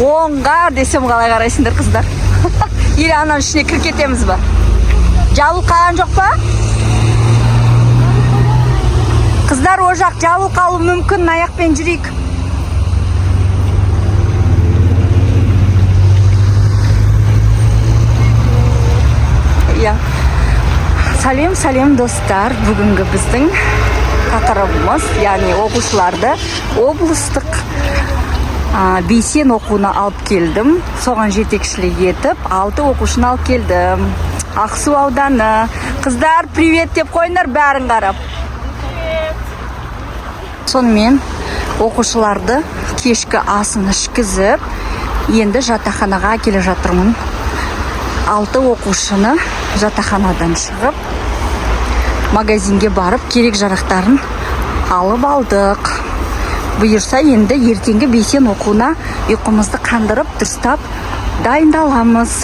оңға десем қалай қарайсыңдар қыздар? Или ананың ішіне кіріп кетеміз ба? Жабылқаған жоқ па? Қыздар, о жақ жабылқалу мүмкін, аяқпен жүрейік. Сәлем достар, бүгінгі біздің тақырыбымыз, яғни оқушыларды облыстық бейсен оқуына алып келдім. Соған жетекшілік етіп, 6 оқушыны алып келдім. Ақсу ауданы. Қыздар, привет деп қойыңдар бәрін қарап. Сонымен оқушыларды кешкі асын ішкізіп, енді жатақханаға келе жатырмын. 6 оқушыны жатақханадан шығып, магазинге барып, керек жарақтарын алып алдық. Бұйырса енді ертеңгі бейсен оқуына ұйқымызды қандырып, дұрыстап дайындаламыз.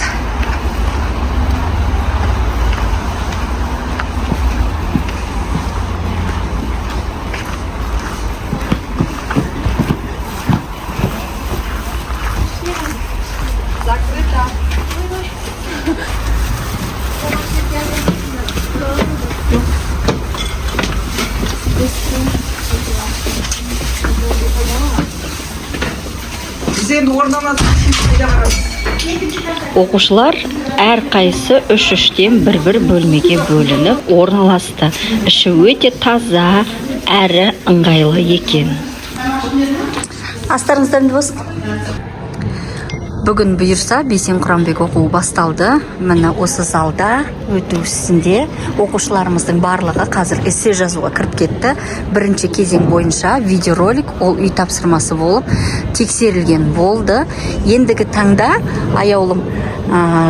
Оқушылар әрқайсы 3-3-тен бір бөлмеге бөлініп орналасты. Іші өте таза, әрі ыңғайлы екен. Астарыңыздар не болсын? Бүгін бұйырса Бейсен Құранбек оқуы басталды. Міне осы залда өтусінде оқушыларымыздың барлығы қазір эссе жазуға кіріп кетті. Бірінші кезең бойынша видеоролик, ол үй тапсырмасы болып тексерілген болды. Ендігі таңда аяулым,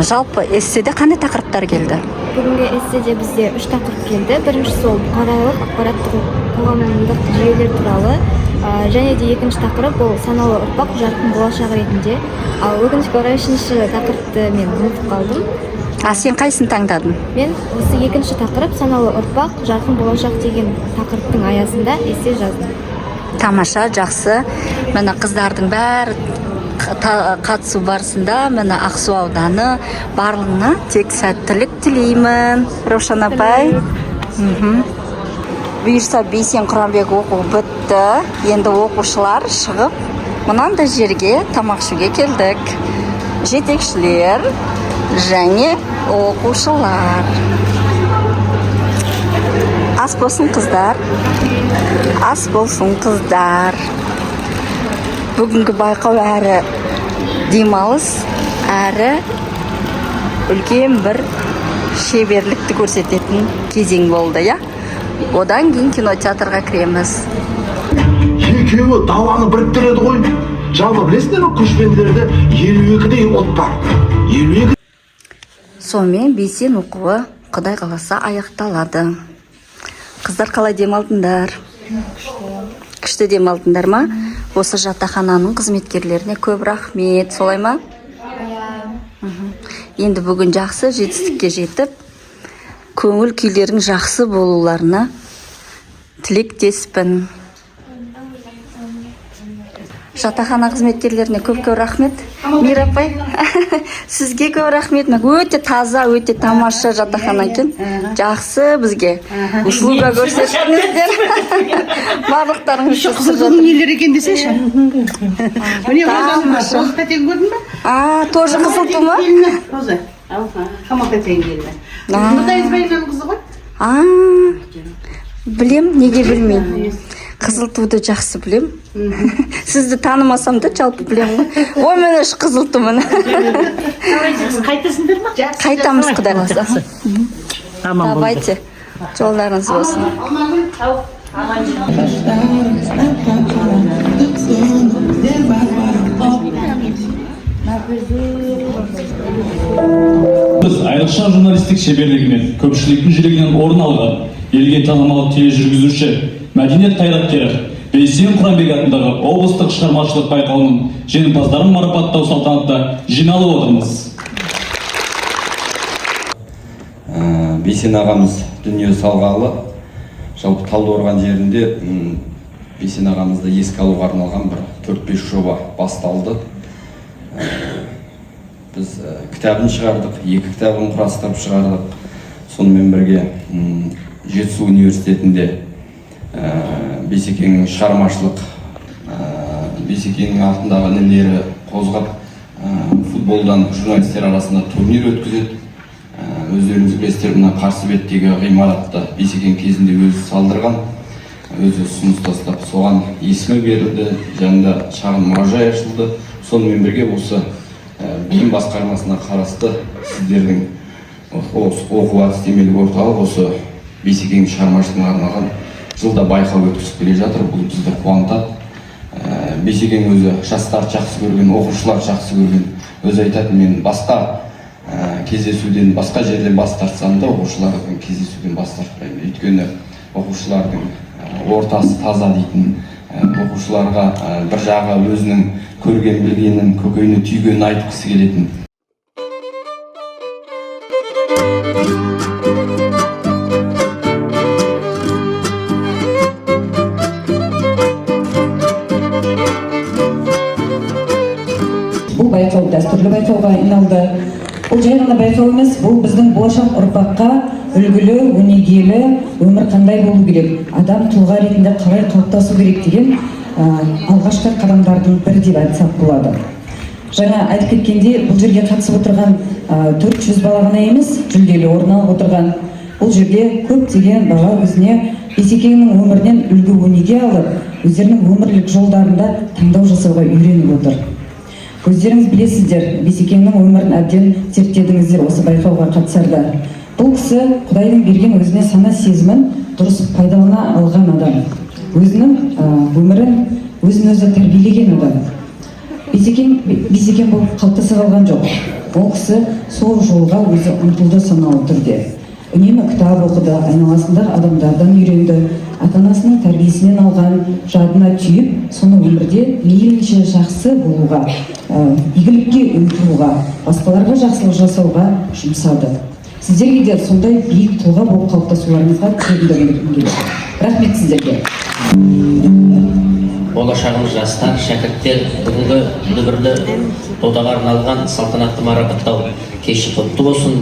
жалпы эсседе қандай тақырыптар келді? Бүгінгі эсседе бізде 3 тақырып келді. Біріншісі ол бұқаралық ақпараттық қоғамдық жүйелер туралы. Және де екінші тақырып ол саналы ұрпақ жарқын болашақ ретінде. Ал өкінішке орай үшінші тақырыпты мен ұмытып қалдым. Сен қайсысын таңдадың? Мен осы екінші тақырып саналы ұрпақ жарқын болашақ деген тақырыптың аясында эссе жаздым. Тамаша, жақсы. Міне қыздардың бәрі қатысу барысында міне Ақсу ауданы барлығына тек сәттілік тілеймін. Рошан апай. Бұйырса Бейсен Құранбек оқуы бітті. Енді оқушылар шығып, мынандай жерге тамақ ішуге келдік. Жетекшілер және оқушылар. Ас болсын қыздар. Ас болсын қыздар. Бүгінгі байқау әрі демалыс, әрі үлкен бір шеберлікті көрсететін кезең болды, я? Одан кейін кинотеатрға кіреміз. Екеуі даланы біріктіреді ғой. Жалпы білесіңдер ме, көшпенділерде 52-дей ұлт бар. 52. Сонымен Бейсен оқуы Құдай қаласа аяқталады. Қыздар, қалай демалдыңдар? Күшті демалдыңдар ма? Осы жатақхананың қызметкерлеріне көп рахмет, солай ма? Енді бүгін жақсы жетістікке жетіп, көңіл күйлерің жақсы болуларына тілектеспін. Жатақхана қызметкерлеріне көп рахмет. Мира апай, сізге көп рахмет. Өте таза, өте тамаша жатақхана екен. Жақсы бізге услуга көрсеттіңіздер. Барлықтарыңыз жақсы жатыр. Нелер екен десейші. Міне қоза тен көрдің бе? Тоже қызыл ту ма? Қоза. Қамаққа тен келді. Бұнда Избайынан қызы ғой? Білем, неге білмеймін. Қызыл туды жақсы білем. Сізді танымасам да жалпы білем. Ой, мен үш қызыл тумын. Қайтасыңдар ма? Қайтамыз Құдай қаласа. Давайте. Жолдарыңыз болсын. Біз айрықша журналистік шеберлігімен көпшіліктің жүрегінен орын алған елге танымал тележүргізуші, мәдениет қайраткері Бейсен Құранбек атындағы облыстық шығармашылық байқауының жеңімпаздарын марапаттау салтанатында жиналып отырмыз. Бейсен ағамыз дүние салғалы, жалпы Талдықорған жерінде Бейсен ағамызды еске алуға арналған бір 4-5 жоба басталды. біз кітабын шығардық, 2 кітабын құрастырып шығардық. Сонымен бірге Жетісу университетінде Бейсекеңнің шығармашылық, Бейсекеңнің атындағы інілері қозғап футболдан журналистер арасында турнир өткізеді. Өздеріңіз білесіздер, мына қарсы беттегі ғимаратты Бейсекең кезінде өзі салдырған, өзі ұсыныс тастап, соған есімі берілді, жанында шағын мұражай ашылды. Сонымен бірге осы білім басқармасына қарасты сіздердің оқу әдістемелік орталық осы Бейсекеңнің шығармашылығына арналған жылда байқау өткізіп келе жатыр. Бұл бізді қуантады. Бейсекең өзі жастар жақсы көрген, оқушылар жақсы көрген. Өзі айтады, мен басқа кездесуден, басқа жерден бас тартсам да, оқушылардың кездесуден бас тартпаймын. Өйткені оқушылардың ортасы таза дейтін, оқушыларға бір жағы өзінің көрген білгенін, көкейіне түйгенін айтқысы келетін. Бұл байқау дәстүрлі байқауға айналды. Бұл жай ғана байқау емес, бұл біздің болашақ ұрпаққа үлгілі, өнегелі өмір қандай болу керек, адам тұлға ретінде қалай қалыптасу керек деген алғашқы қадамдардың бірі деп айтсақ болады. Жаңа айтып кеткенде, бұл жерге қатысып отырған 400 бала ғана емес, жүлделі орын алып отырған. Бұл жерде көптеген бала өзіне Бейсекеңнің өмірінен үлгі өнеге алып, өздерінің өмірлік жолдарында таңдау жасауға үйреніп отыр. Өздеріңіз білесіздер, Бейсекеңнің өмірін әбден зерттедіңіздер осы байқауға қатысарда. Бұл кісі Құдайдың берген өзіне сана сезімін дұрыс пайдалана алған адам. Өзінің өмірін өзін-өзі тәрбиелеген адам. Бейсекең болып қалыптаса қалған жоқ. Ол кісі сол жолға өзі ұмтылды саналы түрде. Үнемі кітап оқыды, айналасындағы адамдардан үйренді, ата-анасының тәрбиесінен алған, жадына түйіп, соны өмірде мейлінше жақсы болуға, игілікке ұмтылуға, басқаларға жақсылық жасауға жұмсады. Сіздерге де сондай биік тұлға болып қалыптасуларыңызға тілегімді келеді. Рахмет сіздерге. Болашағымыз жастар, шәкірттер бүгінгі дүбірлі додаға арналған салтанатты марапаттау кеші құтты болсын.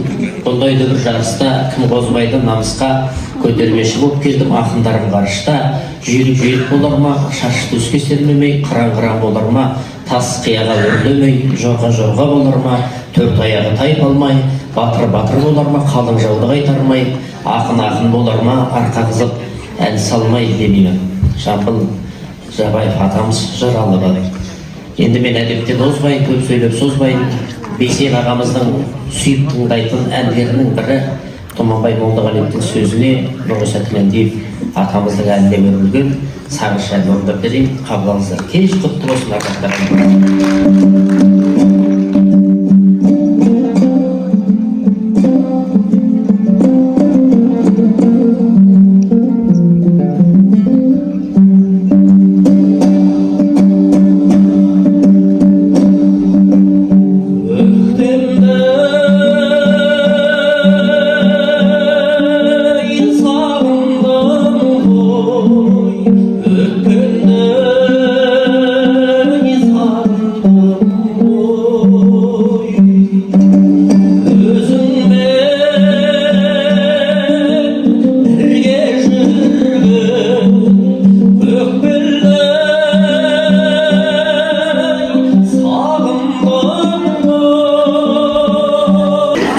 Бұндай дүбір жарыста кім қозбайды намысқа көтермеші болып келдім ақындардың ғарышта. Жүйрік болар ма, шашты өске сермемей, қыран-қыран болар ма, тас қияға өрлемей, жорға болар ма, төрт аяғы тайып алмай, батыр болар ма, қалың жауды қайтармай, ақын болар ма, арқа қызып ән салмай демеймін. Жамбыл Жабаев атамыз жыр алып. Енді мен әдептен озбай, көп сөйлеп созбай, Бейсен ағамыздың сүйіп тыңдайтын әндерінің бірі Тұманбай Молдағалиевтің сөзіне Нұрғиса Тілендиев атамыздың әніне өрілген Сағыныш әнін орындап берейін, қабыл алыңыздар. Кеш құтты болсын ағаттарым.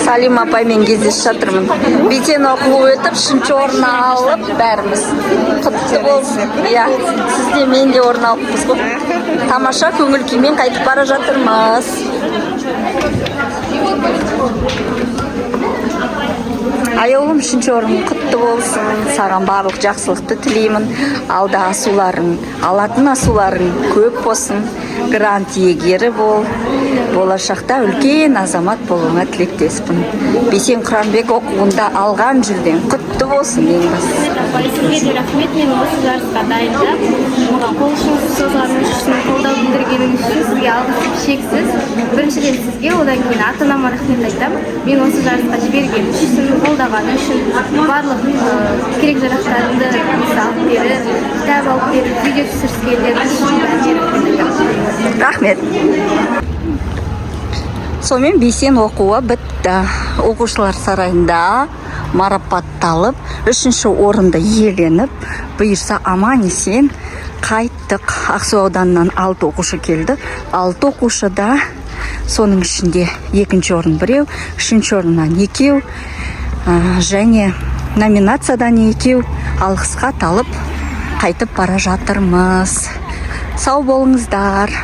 Салим апаймен кездесіп жатырмын. Бейсен оқу өтіп, үшінші орын алып, бәріміз құтты болсын. Иә, сізде мен де орын алыппыз ғой. Тамаша көңіл күймен қайтып бара жатырмыз. Айолым, үшінші орын құтты болсын. Саған барлық жақсылықты тілеймін. Алда асуларың, алатын асуларың көп болсын. Грант иегері бол. Болашақта үлкен азамат болуыңа тілектеспін. Бейсен Құранбек оқуында алған жүлдең құтты болсын ең бастысы. Сізге де рахмет, мен осы жарысқа дайындап, қол ұшыңызды созғаныңыз үшін, қолдау білдіргеніңіз үшін сізге алғысым шексіз. Біріншіден сізге, одан кейін ата-анама рахмет айтамын. Мен осы жарысқа жіберген үшін, қолдағаны үшін, барлық керек жарақтарымды алып беріп, кітап алып беріп, видео түсіргендеріңіз үшін рахмет. Рахмет. Сонымен бейсен оқуы бітті. Оқушылар сарайында марапатталып, 3-ші орынды иеленіп, бұйырса аман есен қайттық. Ақсу ауданынан 6 оқушы келді. 6 оқушы да соның ішінде 2-ші орын біреу, 3-ші орыннан 2, және номинациядан 2 алғысқа талып қайтып бара жатырмыз. Сау болыңыздар.